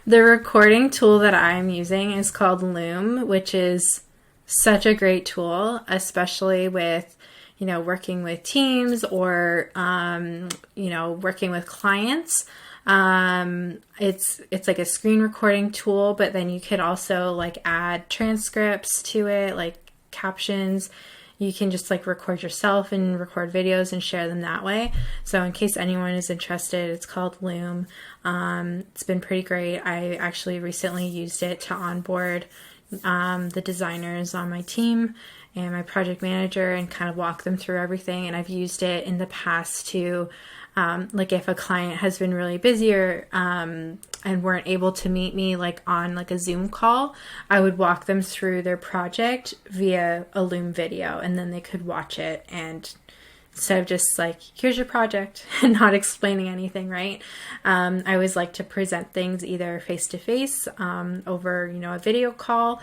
The recording tool that I'm using is called Loom, which is such a great tool, especially with, working with teams or, working with clients. It's like a screen recording tool, but then you could also like add transcripts to it, like captions. You can just like record yourself and record videos and share them that way. So in case anyone is interested, it's called Loom. It's been pretty great. I actually recently used it to onboard the designers on my team and my project manager and kind of walk them through everything. And I've used it in the past to like if a client has been really busy or and weren't able to meet me like on like a Zoom call, I would walk them through their project via a Loom video, and then they could watch it, and instead of just like, here's your project and not explaining anything, right? I always like to present things either face to face over, a video call,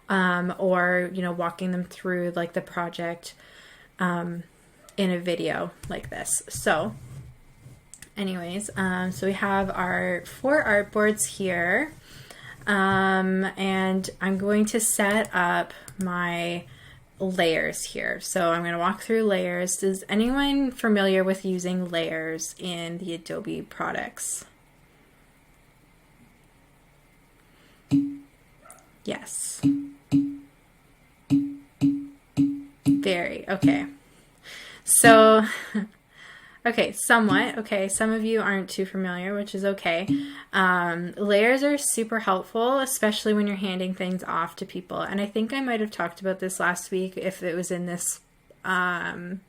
or, walking them through like the project in a video like this. So anyways, so we have our 4 artboards here, and I'm going to set up my layers here. So I'm going to walk through layers. Is anyone familiar with using layers in the Adobe products? Yes. Very, okay. So okay, somewhat. Okay, some of you aren't too familiar, which is okay. Layers are super helpful, especially when you're handing things off to people. And I think I might have talked about this last week if it was in this course,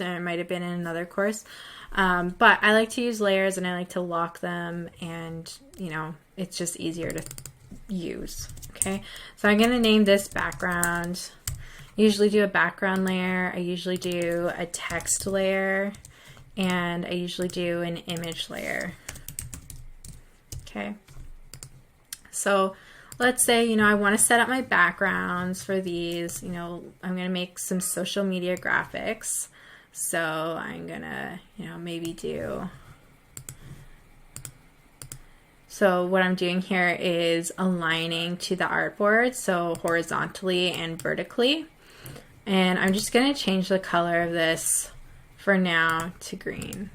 and it might have been in another course. But I like to use layers and I like to lock them, and it's just easier to use. Okay, so I'm going to name this background. Usually do a background layer, I usually do a text layer, and I usually do an image layer. Okay, so let's say, I want to set up my backgrounds for these. I'm going to make some social media graphics. So I'm going to, maybe do... So what I'm doing here is aligning to the artboard, so horizontally and vertically. And I'm just going to change the color of this for now to green.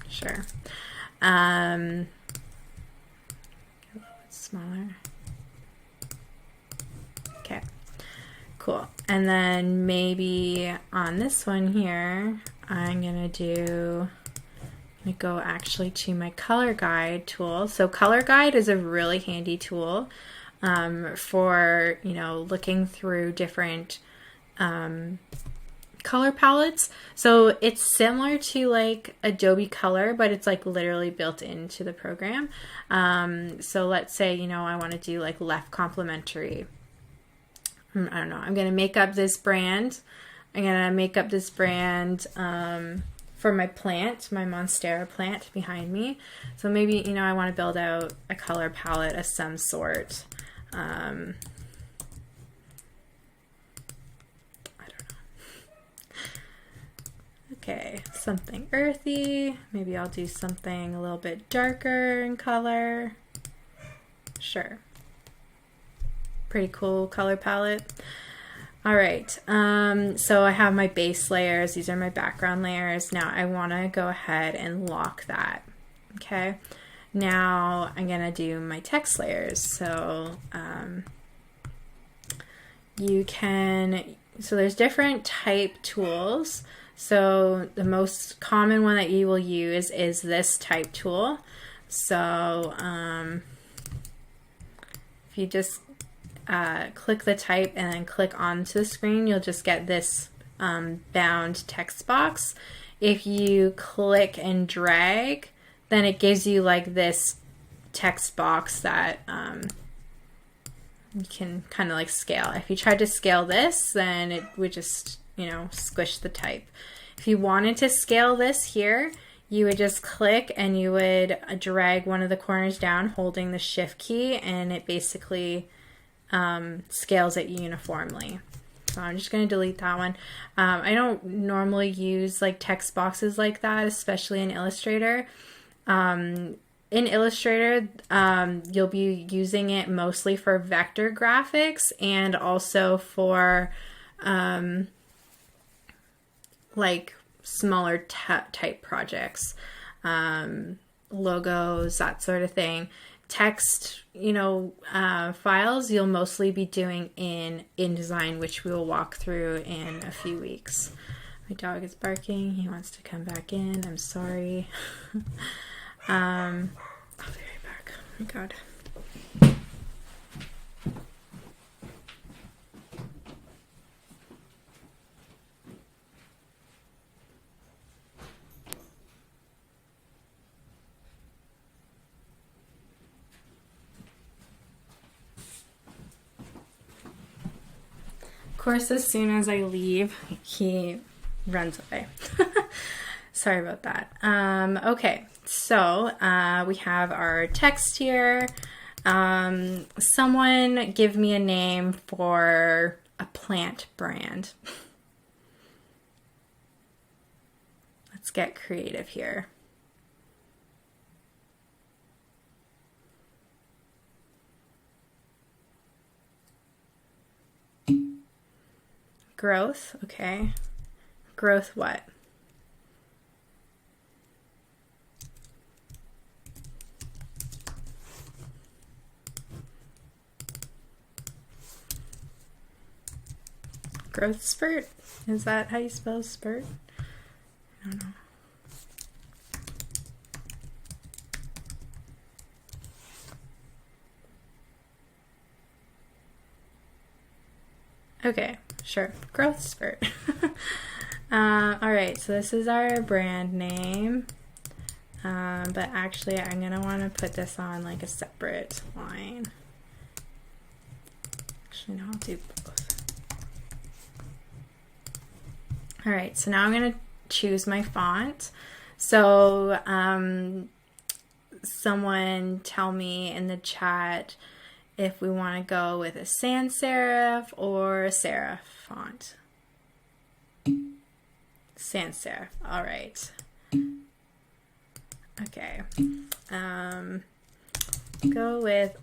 Sure. A little bit smaller. Okay, cool. And then maybe on this one here, I'm going to go actually to my color guide tool. So color guide is a really handy tool for, looking through different color palettes. So it's similar to like Adobe Color, but it's like literally built into the program. So let's say, I want to do like left complementary. I don't know. I'm going to make up this brand. I'm going to make up this brand for my plant, my Monstera plant behind me. So maybe, I want to build out a color palette of some sort. Okay, something earthy. Maybe I'll do something a little bit darker in color. Sure. Pretty cool color palette. All right, so I have my base layers. These are my background layers. Now I want to go ahead and lock that. Okay, now I'm gonna do my text layers. So so there's different type tools. So the most common one that you will use is this type tool. So if you just click the type and then click onto the screen, you'll just get this bound text box. If you click and drag, then it gives you like this text box that you can kind of like scale. If you tried to scale this, then it would just squish the type. If you wanted to scale this here, you would just click and you would drag one of the corners down holding the shift key, and it basically scales it uniformly. So I'm just going to delete that one. I don't normally use like text boxes like that, especially in Illustrator. in Illustrator, you'll be using it mostly for vector graphics and also for like smaller type projects, logos, that sort of thing. Text, files, you'll mostly be doing in InDesign, which we will walk through in a few weeks. My dog is barking. He wants to come back in. I'm sorry. I'll be right back. Oh my God. Of course, as soon as I leave, he runs away. Sorry about that. Okay, so we have our text here. Someone give me a name for a plant brand. Let's get creative here. Growth, okay. Growth what? Growth spurt? Is that how you spell spurt? I don't know. Okay, sure. Growth spurt. Alright, so this is our brand name. But actually, I'm going to want to put this on like a separate line. Actually, no, I'll do both. Alright, so now I'm going to choose my font. So, someone tell me in the chat if we want to go with a sans serif or a serif font. Sans serif. All right. Okay. Go with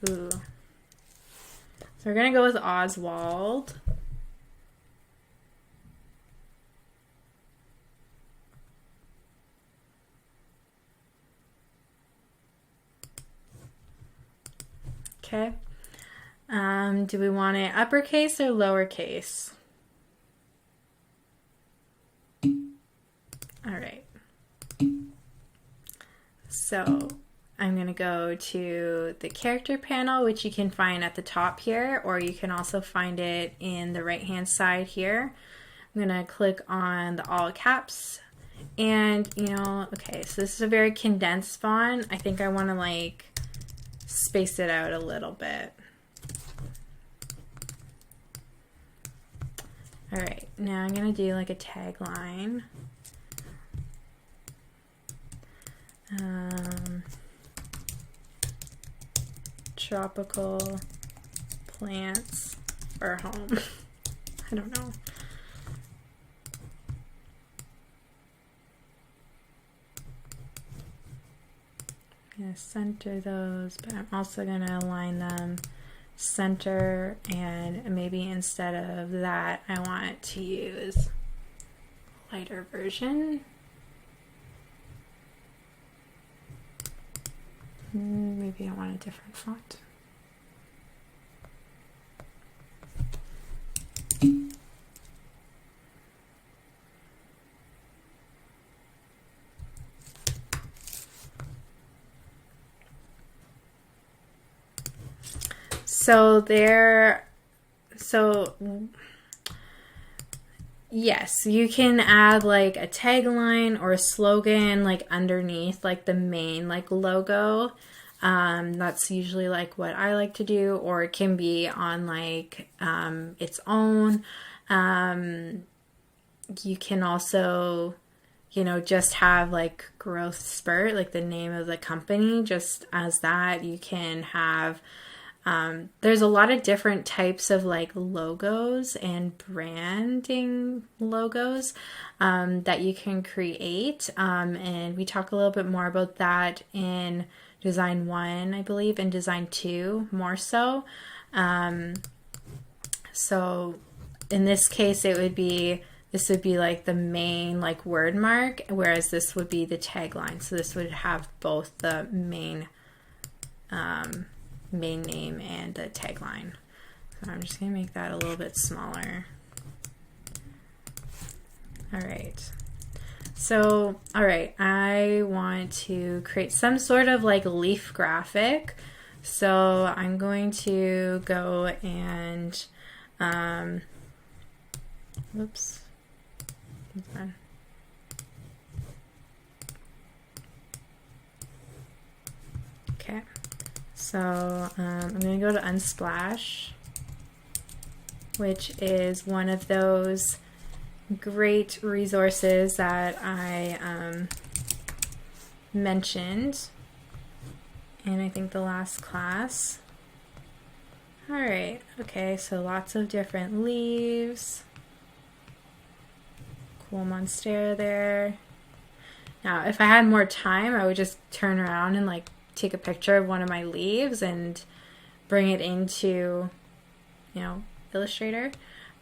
ooh. So we're gonna go with Oswald. Okay. Do we want it uppercase or lowercase? All right. So I'm going to go to the character panel, which you can find at the top here, or you can also find it in the right-hand side here. I'm going to click on the all caps and, okay, so this is a very condensed font. I think I want to like space it out a little bit. All right, now I'm gonna do like a tagline. Tropical plants for home. I don't know. I'm gonna center those, but I'm also gonna align them center, and maybe instead of that I want to use a lighter version. Maybe I want a different font. Yes, you can add like a tagline or a slogan like underneath like the main like logo. That's usually like what I like to do, or it can be on like its own. You can also, just have like Growth Spurt, like the name of the company, just as that. You can have There's a lot of different types of like logos and branding logos that you can create. And we talk a little bit more about that in Design 1, I believe, and Design 2 more so. So in this case, this would be like the main like word mark, whereas this would be the tagline. So this would have both the main name and the tagline. So I'm just gonna make that a little bit smaller. All right. So, all right, I want to create some sort of like leaf graphic. So I'm going to go and, whoops. Okay, so I'm going to go to Unsplash, which is one of those great resources that I mentioned in I think the last class. All right, okay, so lots of different leaves. Cool monstera there. Now, if I had more time, I would just turn around and like take a picture of one of my leaves and bring it into, Illustrator,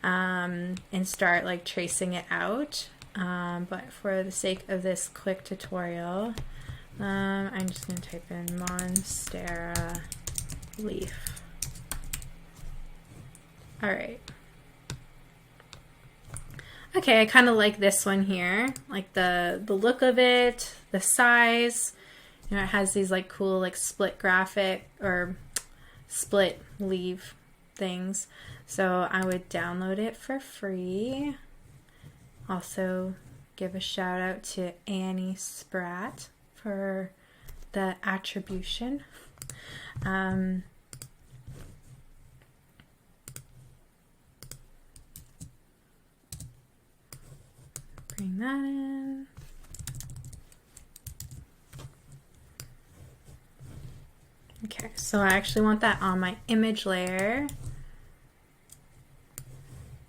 and start like tracing it out. But for the sake of this quick tutorial, I'm just going to type in monstera leaf. All right. Okay, I kind of like this one here, like the look of it, the size. It has these like cool like split graphic or split leaf things. So I would download it for free. Also give a shout out to Annie Spratt for the attribution. Bring that in. Okay, so I actually want that on my image layer.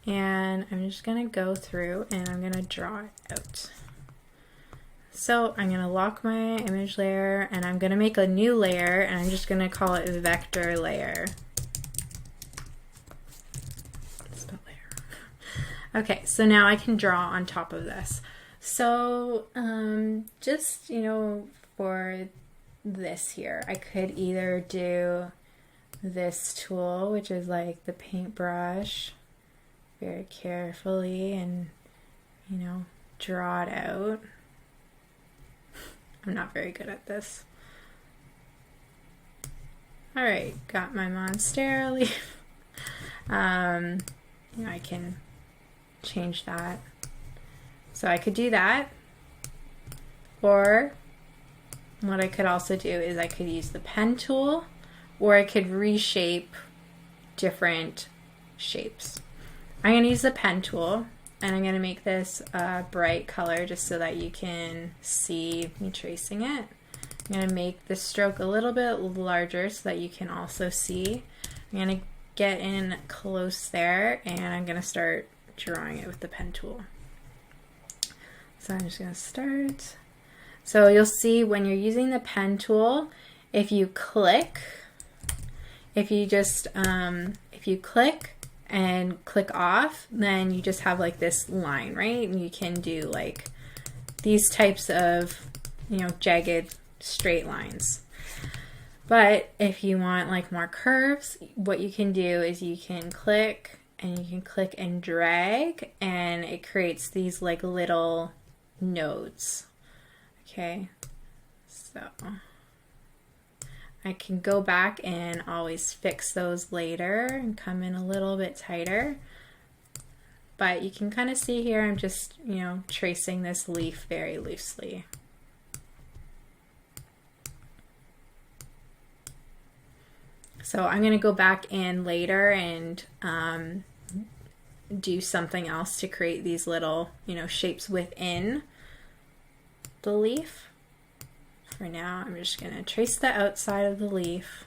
And I'm just going to go through and I'm going to draw it out. So I'm going to lock my image layer and I'm going to make a new layer and I'm just going to call it vector layer. Okay, so now I can draw on top of this. So just, for this here, I could either do this tool, which is like the paintbrush, very carefully and, draw it out. I'm not very good at this. All right, got my monstera leaf. I can change that. So I could do that, or what I could also do is I could use the pen tool, or I could reshape different shapes. I'm going to use the pen tool and I'm going to make this a bright color just so that you can see me tracing it. I'm going to make the stroke a little bit larger so that you can also see. I'm going to get in close there and I'm going to start drawing it with the pen tool. So I'm just going to start. So you'll see when you're using the pen tool, if you click and click off, then you just have like this line, right? And you can do like these types of, jagged straight lines. But if you want like more curves, what you can do is you can click and drag and it creates these like little nodes. Okay, so I can go back and always fix those later and come in a little bit tighter. But you can kind of see here I'm just, tracing this leaf very loosely. So I'm going to go back in later and do something else to create these little, shapes within the leaf. For now, I'm just going to trace the outside of the leaf.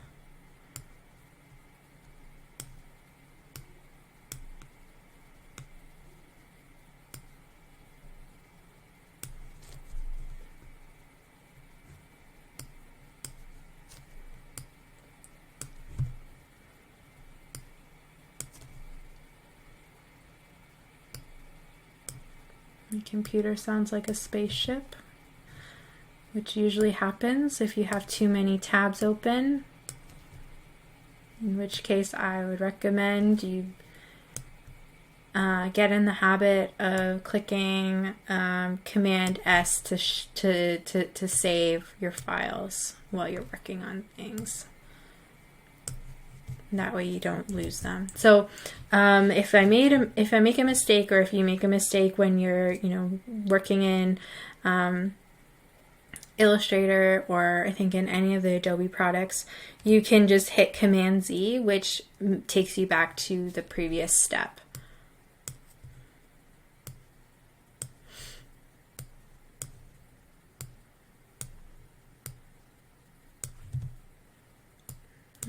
My computer sounds like a spaceship, which usually happens if you have too many tabs open, in which case I would recommend you get in the habit of clicking Command S to save your files while you're working on things. That way you don't lose them. So if I make a mistake, or if you make a mistake when you're working in Illustrator, or I think in any of the Adobe products, you can just hit Command Z, which takes you back to the previous step.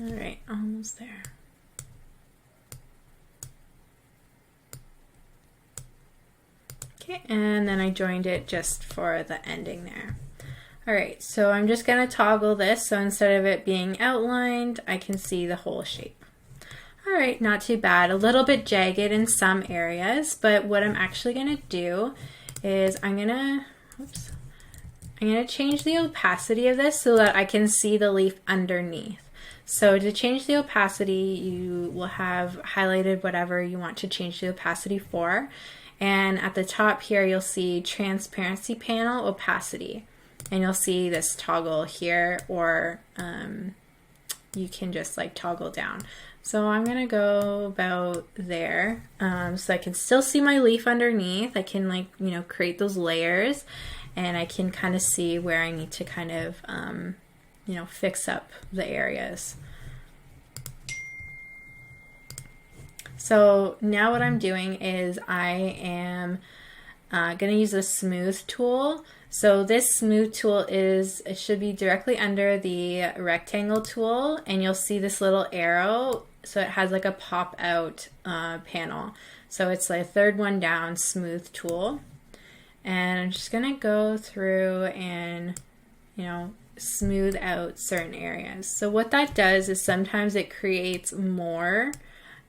All right, almost there. Okay, and then I joined it just for the ending there. All right, so I'm just gonna toggle this, so instead of it being outlined, I can see the whole shape. All right, not too bad. A little bit jagged in some areas, but what I'm actually gonna do is I'm gonna change the opacity of this so that I can see the leaf underneath. So to change the opacity, you will have highlighted whatever you want to change the opacity for. And at the top here, you'll see transparency panel opacity. And you'll see this toggle here, or you can just like toggle down. So I'm gonna go about there, so I can still see my leaf underneath. I can create those layers, and I can kind of see where I need to kind of fix up the areas. So now what I'm doing is I am going to use a smooth tool. So this smooth tool it should be directly under the rectangle tool, and you'll see this little arrow. So it has like a pop out panel. So it's like third one down, smooth tool. And I'm just going to go through and, smooth out certain areas. So what that does is sometimes it creates more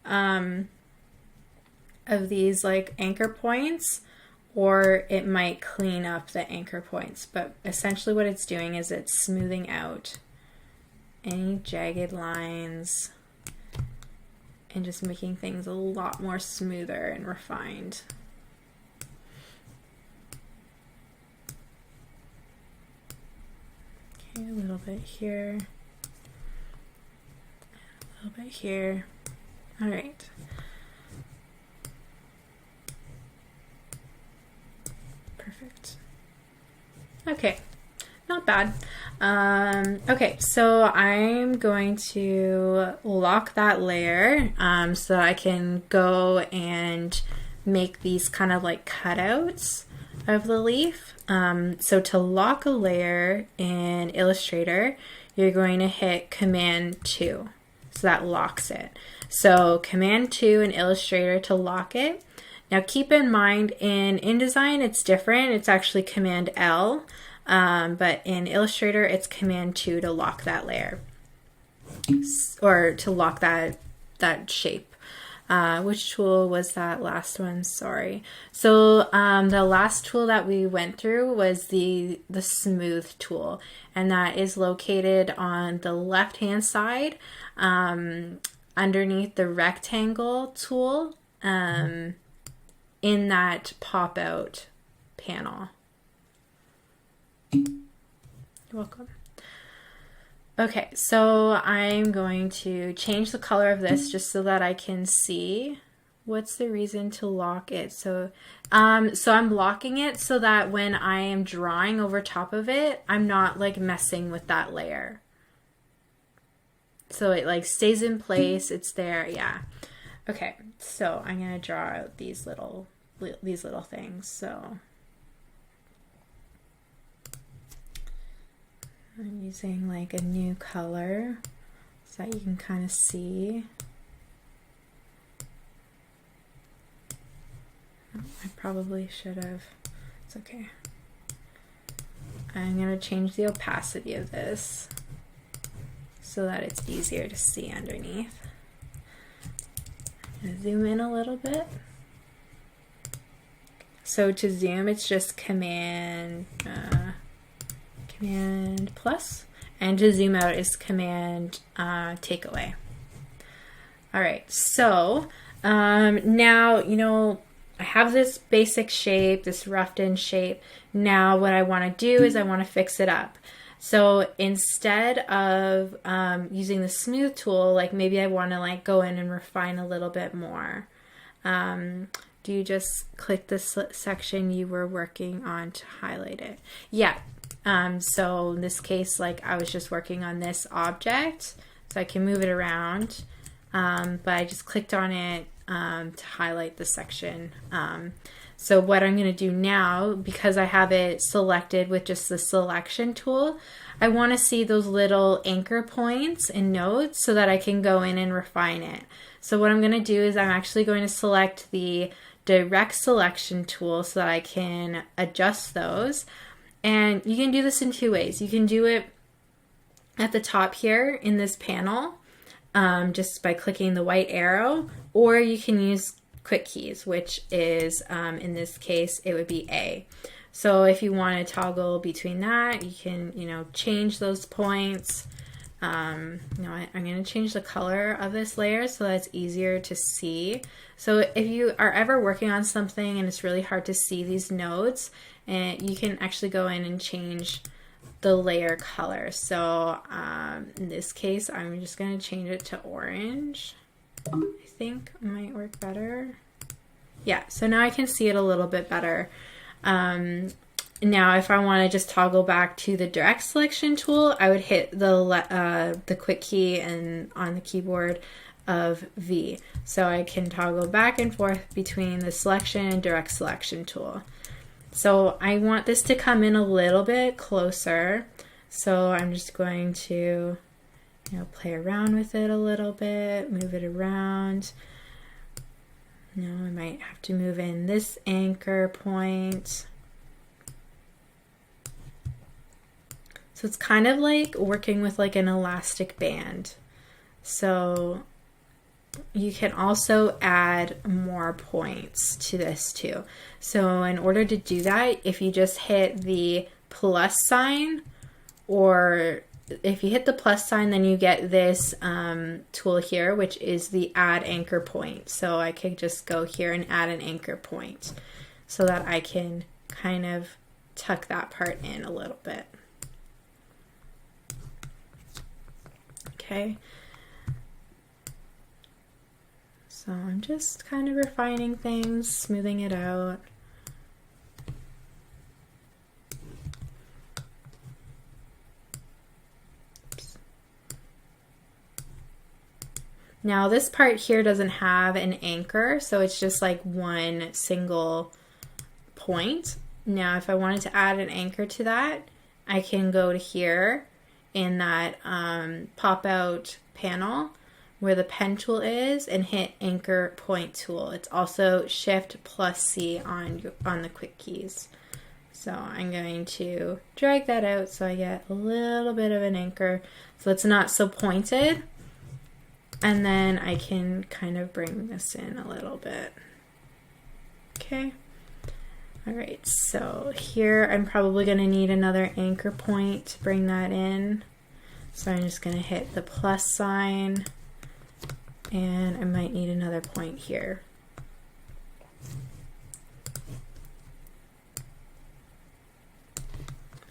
of these like anchor points, or it might clean up the anchor points. But essentially what it's doing is it's smoothing out any jagged lines and just making things a lot more smoother and refined. Okay, a little bit here, a little bit here. All right. Perfect. Okay, not bad. Okay, so I'm going to lock that layer so that I can go and make these kind of like cutouts of the leaf. So to lock a layer in Illustrator, you're going to hit Command 2. So that locks it. So Command 2 in Illustrator to lock it. Now keep in mind in InDesign it's different. It's actually Command L, but in Illustrator it's Command 2 to lock that layer, or to lock that shape. Which tool was that last one? Sorry. So the last tool that we went through was the smooth tool, and that is located on the left hand side underneath the rectangle tool in that pop out panel. You're welcome. Okay, so I'm going to change the color of this just so that I can see what's the reason to lock it. So I'm locking it so that when I am drawing over top of it, I'm not like messing with that layer. So it like stays in place, it's there, yeah. Okay, so I'm gonna draw out these little things. So I'm using like a new color so that you can kind of see. Oh, I probably should have. It's okay. I'm going to change the opacity of this so that it's easier to see underneath. I'm going to zoom in a little bit. So to zoom, it's just Command plus, and to zoom out is Command take away. All right, so now, you know, I have this basic shape, this roughed in shape. Now what I want to do is I want to fix it up. So instead of using the smooth tool, like maybe I want to like go in and refine a little bit more. Do you just click the section you were working on to highlight it? Yeah. So in this case, like I was just working on this object, so I can move it around. But I just clicked on it to highlight the section. So what I'm going to do now, because I have it selected with just the selection tool, I want to see those little anchor points and nodes so that I can go in and refine it. So what I'm going to do is I'm actually going to select the direct selection tool so that I can adjust those. And you can do this in two ways. You can do it at the top here in this panel, just by clicking the white arrow, or you can use quick keys, which is, in this case, it would be A. So if you want to toggle between that, you can, you know, change those points. I'm going to change the color of this layer so that it's easier to see. So if you are ever working on something and it's really hard to see these nodes, and you can actually go in and change the layer color. So in this case, I'm just going to change it to orange. I think it might work better. Yeah, so now I can see it a little bit better. Now if I want to just toggle back to the direct selection tool, I would hit the quick key and on the keyboard of V. So I can toggle back and forth between the selection and direct selection tool. So I want this to come in a little bit closer. So I'm just going to, you know, play around with it a little bit, move it around. Now I might have to move in this anchor point. So it's kind of like working with like an elastic band. So you can also add more points to this too. So in order to do that, if you just hit the plus sign, or if you hit the plus sign, then you get this tool here, which is the add anchor point. So I could just go here and add an anchor point so that I can kind of tuck that part in a little bit. Okay. So I'm just kind of refining things, smoothing it out. Oops. Now this part here doesn't have an anchor, so it's just like one single point. Now if I wanted to add an anchor to that, I can go to here in that pop-out panel where the pen tool is and hit anchor point tool. It's also Shift plus C on the quick keys. So I'm going to drag that out so I get a little bit of an anchor so it's not so pointed. And then I can kind of bring this in a little bit. Okay. All right, so here I'm probably going to need another anchor point to bring that in. So I'm just going to hit the plus sign, and I might need another point here.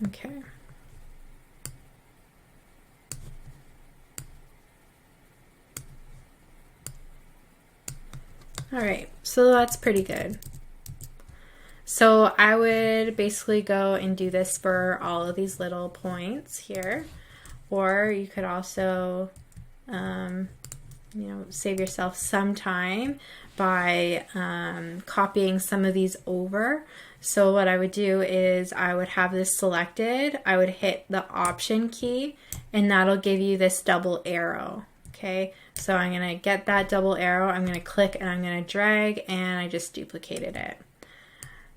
Okay. All right, so that's pretty good. So I would basically go and do this for all of these little points here, or you could also, save yourself some time by copying some of these over. So what I would do is I would have this selected, I would hit the Option key, and that'll give you this double arrow. Okay, so I'm going to get that double arrow, I'm going to click and I'm going to drag, and I just duplicated it.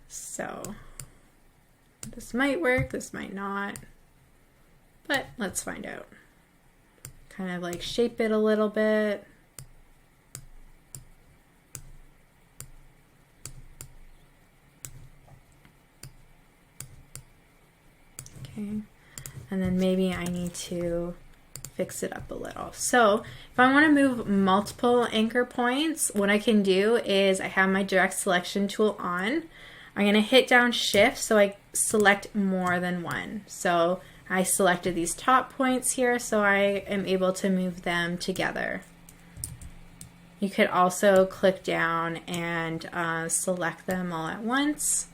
So this might work, this might not, but let's find out. Kind of like shape it a little bit. Okay, and then maybe I need to fix it up a little. So if I want to move multiple anchor points, what I can do is I have my direct selection tool on. I'm going to hit down shift so I select more than one. So I selected these top points here, so I am able to move them together. You could also click down and select them all at once.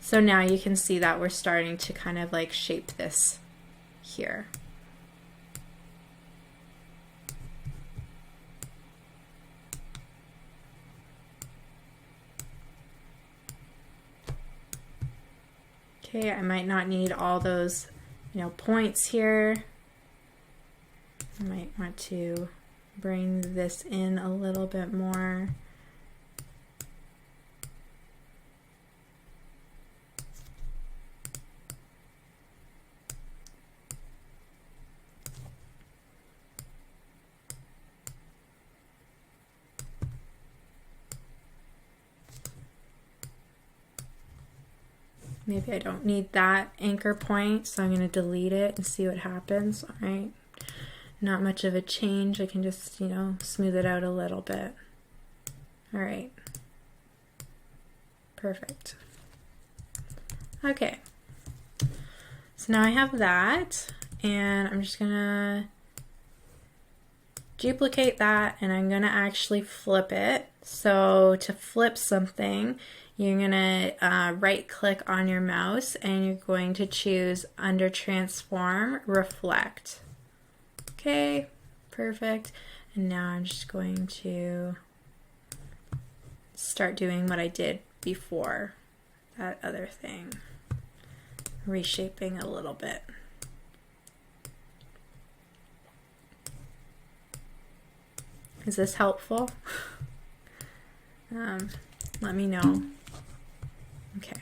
So now you can see that we're starting to kind of like shape this here. Okay, I might not need all those, points here. I might want to bring this in a little bit more. Maybe I don't need that anchor point, so I'm going to delete it and see what happens. All right, not much of a change. I can just, smooth it out a little bit. All right, perfect. Okay, so now I have that, and I'm just going to duplicate that, and I'm going to actually flip it. So to flip something, you're going to right click on your mouse and you're going to choose under transform, reflect. Okay, perfect. And now I'm just going to start doing what I did before, that other thing, reshaping a little bit. Is this helpful? Let me know. Okay.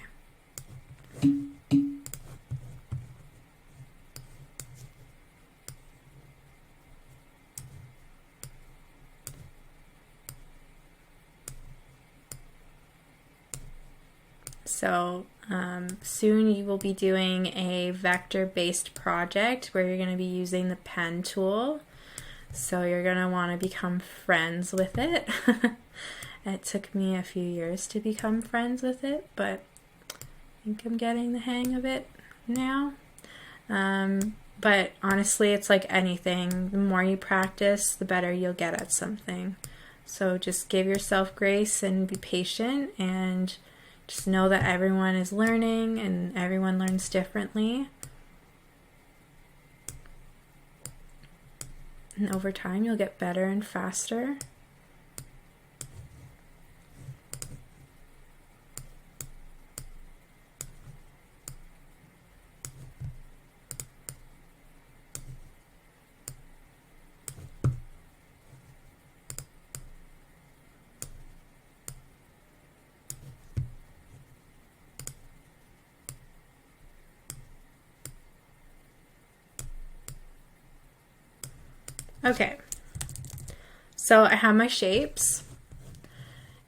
So soon you will be doing a vector-based project where you're going to be using the pen tool. So you're going to want to become friends with it. It took me a few years to become friends with it, but I think I'm getting the hang of it now. But honestly, it's like anything. The more you practice, the better you'll get at something. So just give yourself grace and be patient, and just know that everyone is learning and everyone learns differently. And over time, you'll get better and faster. Okay, so I have my shapes,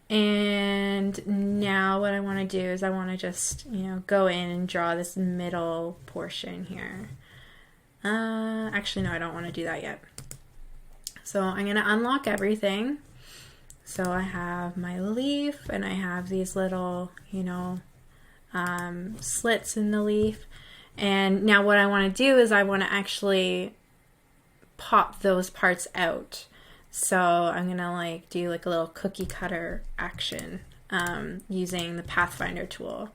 and now what I want to do is I want to just, go in and draw this middle portion here. Actually, no, I don't want to do that yet. So I'm going to unlock everything. So I have my leaf, and I have these little, slits in the leaf. And now what I want to do is I want to actually pop those parts out. So I'm gonna do a little cookie cutter action using the Pathfinder tool.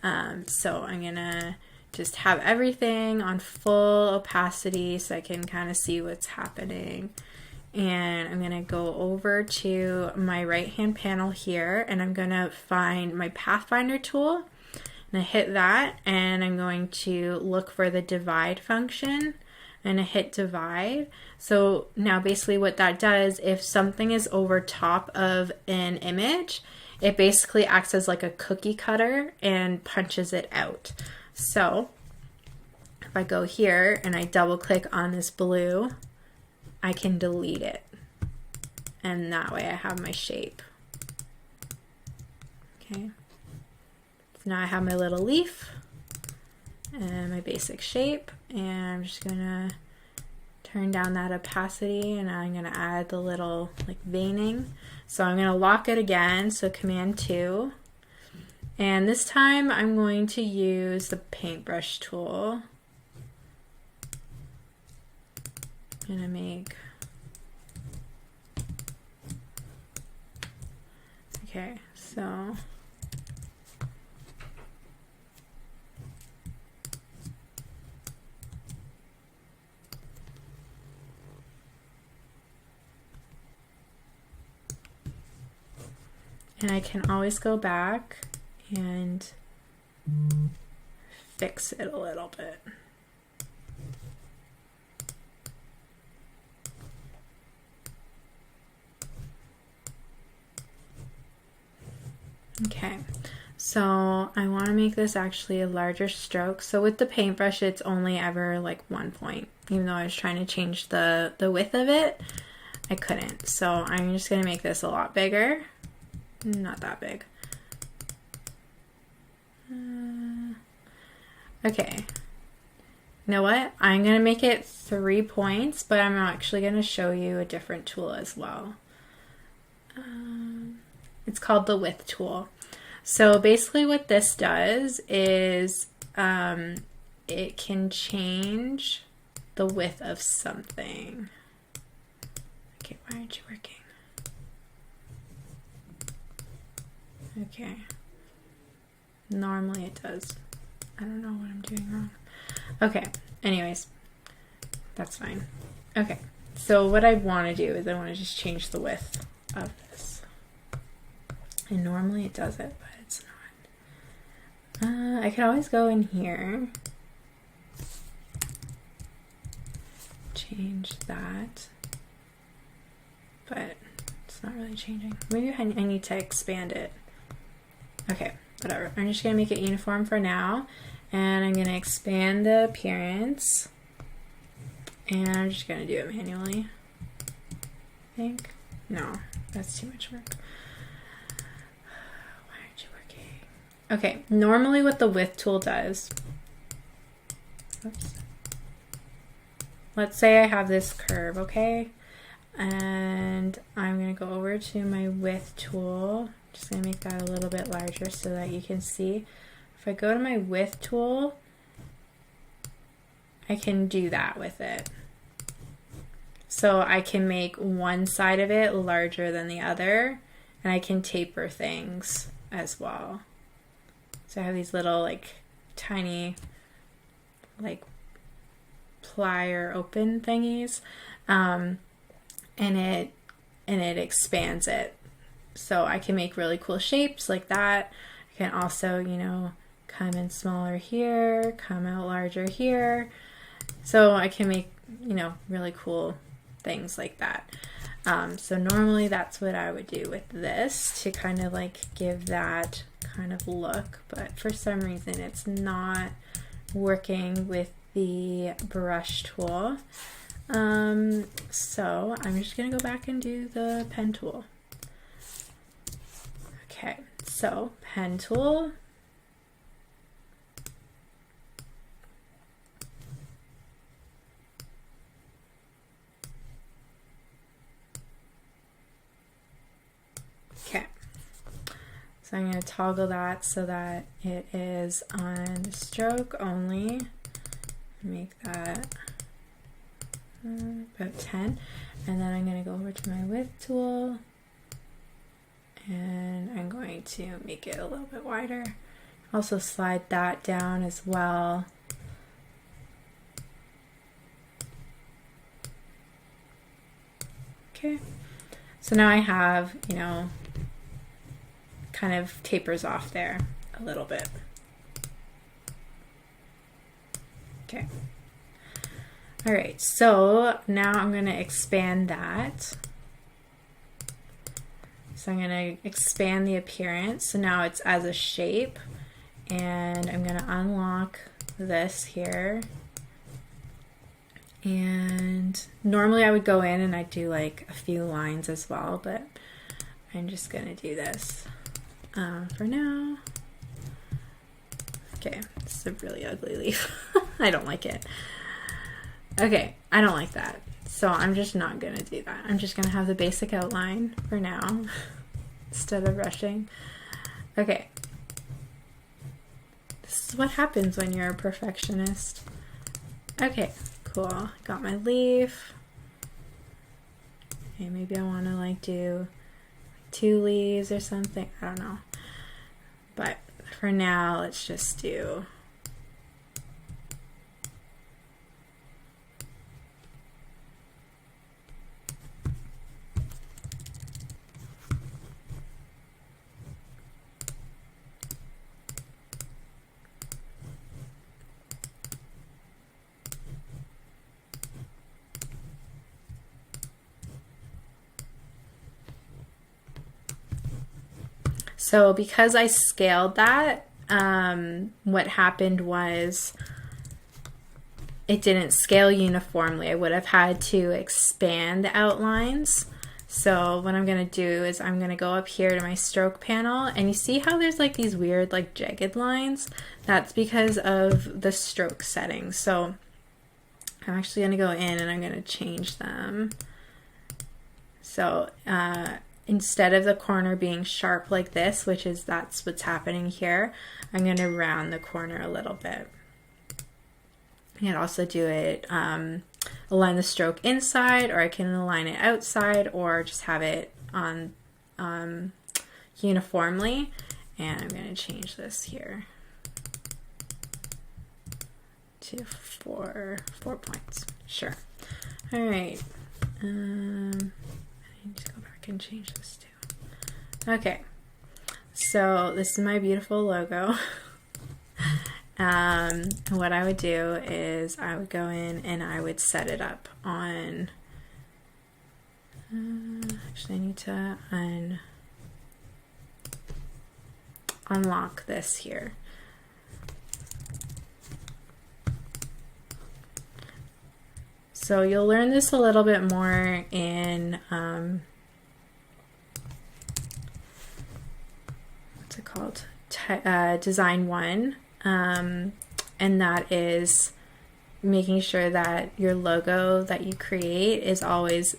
So I'm gonna just have everything on full opacity so I can kind of see what's happening. And I'm gonna go over to my right hand panel here, and I'm gonna find my Pathfinder tool, and I hit that, and I'm going to look for the divide function and I hit divide. So now basically what that does, if something is over top of an image, it basically acts as like a cookie cutter and punches it out. So if I go here and I double click on this blue, I can delete it. And that way I have my shape. Okay. So now I have my little leaf. and my basic shape, and I'm just gonna turn down that opacity, and I'm gonna add the little like veining. So I'm gonna lock it again, so Command 2. And this time I'm going to use the paintbrush tool. I'm gonna make, okay, so and I can always go back and fix it a little bit. Okay, so I want to make this actually a larger stroke. So with the paintbrush, it's only ever like 1 point. Even though I was trying to change the width of it, I couldn't. So I'm just going to make this a lot bigger. Not that big. Okay. You know what? I'm going to make it 3 points, but I'm actually going to show you a different tool as well. It's called the width tool. So basically what this does is it can change the width of something. Okay, why aren't you working? Okay. Normally it does. I don't know what I'm doing wrong. Okay, anyways, that's fine. Okay, so what I want to do is I want to just change the width of this. And normally it does it, but it's not. I could always go in here, change that, but it's not really changing. Maybe I need to expand it. Okay, whatever. I'm just going to make it uniform for now, and I'm going to expand the appearance, and I'm just going to do it manually. I think. No, that's too much work. Okay, normally what the width tool does, oops. Let's say I have this curve, okay? And I'm gonna go over to my width tool. Just gonna make that a little bit larger so that you can see. If I go to my width tool, I can do that with it. So I can make one side of it larger than the other, and I can taper things as well. So I have these little like tiny like plier open thingies, and it expands it. So I can make really cool shapes like that. I can also, you know, come in smaller here, come out larger here. So I can make, you know, really cool things like that. So normally that's what I would do with this to kind of like give that kind of look, but for some reason it's not working with the brush tool. So I'm just gonna go back and do the pen tool. Okay, so pen tool. Okay, so I'm going to toggle that so that it is on stroke only. Make that about 10. And then I'm going to go over to my width tool, and I'm going to make it a little bit wider. Also slide that down as well. Okay, so now I have, you know, kind of tapers off there a little bit. Okay. All right, so now I'm going to expand that. So I'm going to expand the appearance. So now it's as a shape, and I'm going to unlock this here. And normally I would go in and I'd do like a few lines as well, but I'm just going to do this for now. Okay, this is a really ugly leaf. I don't like it. Okay, I don't like that. So I'm just not gonna do that. I'm just gonna have the basic outline for now instead of rushing. Okay. This is what happens when you're a perfectionist. Okay, cool. Got my leaf. Okay, maybe I want to like do 2 leaves or something. I don't know. But for now, let's just do So because I scaled that, what happened was it didn't scale uniformly. I would have had to expand the outlines. So what I'm going to do is I'm going to go up here to my stroke panel, and you see how there's like these weird like jagged lines? That's because of the stroke settings. So I'm actually going to go in and I'm going to change them. So instead of the corner being sharp like this, that's what's happening here, I'm going to round the corner a little bit. I can also do it, align the stroke inside, or I can align it outside, or just have it on uniformly. And I'm going to change this here to 4 points. Sure. All right. I need to go back and change this too. Okay, so this is my beautiful logo. What I would do is I would go in and I would set it up on, actually I need to unlock this here. So you'll learn this a little bit more in, what's it called? Design 1. And that is making sure that your logo that you create is always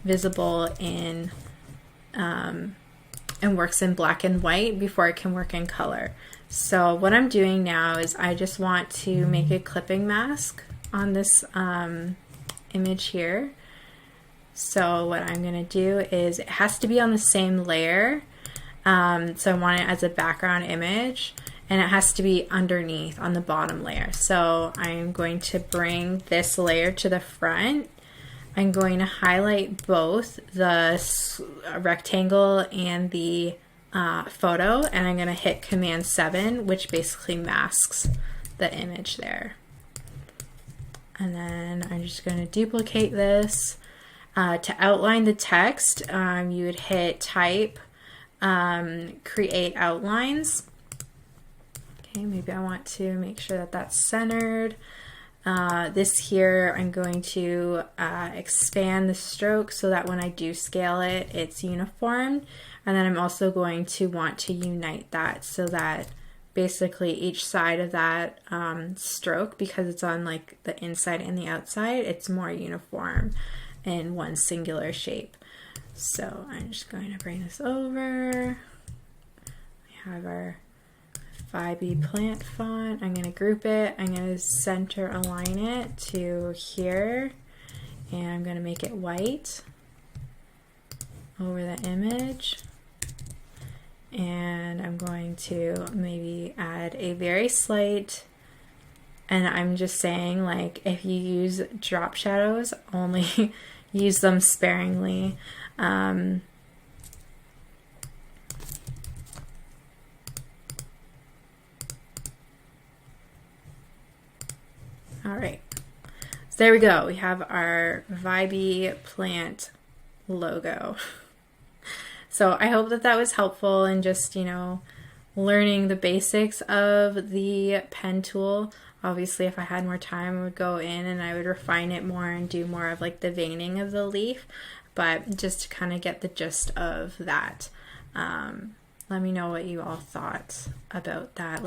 visible in and works in black and white before it can work in color. So what I'm doing now is I just want to make a clipping mask on this image here. So what I'm going to do is it has to be on the same layer. So I want it as a background image, and it has to be underneath on the bottom layer. So I'm going to bring this layer to the front. I'm going to highlight both the rectangle and the photo, and I'm going to hit Command 7, which basically masks the image there. And then I'm just going to duplicate this. To outline the text, you would hit Type, Create Outlines. Okay, maybe I want to make sure that that's centered. This here, I'm going to expand the stroke so that when I do scale it, it's uniform. And then I'm also going to want to unite that so that basically each side of that stroke, because it's on like the inside and the outside, it's more uniform in one singular shape. So I'm just going to bring this over. We have our 5B plant font. I'm going to group it. I'm going to center align it to here, and I'm going to make it white over the image. And I'm going to maybe add a very slight, and I'm just saying, like, if you use drop shadows, only use them sparingly. All right, so there we go. We have our Vibey plant logo. So I hope that that was helpful in just, learning the basics of the pen tool. Obviously, if I had more time, I would go in and I would refine it more and do more of like the veining of the leaf. But just to kind of get the gist of that, let me know what you all thought about that.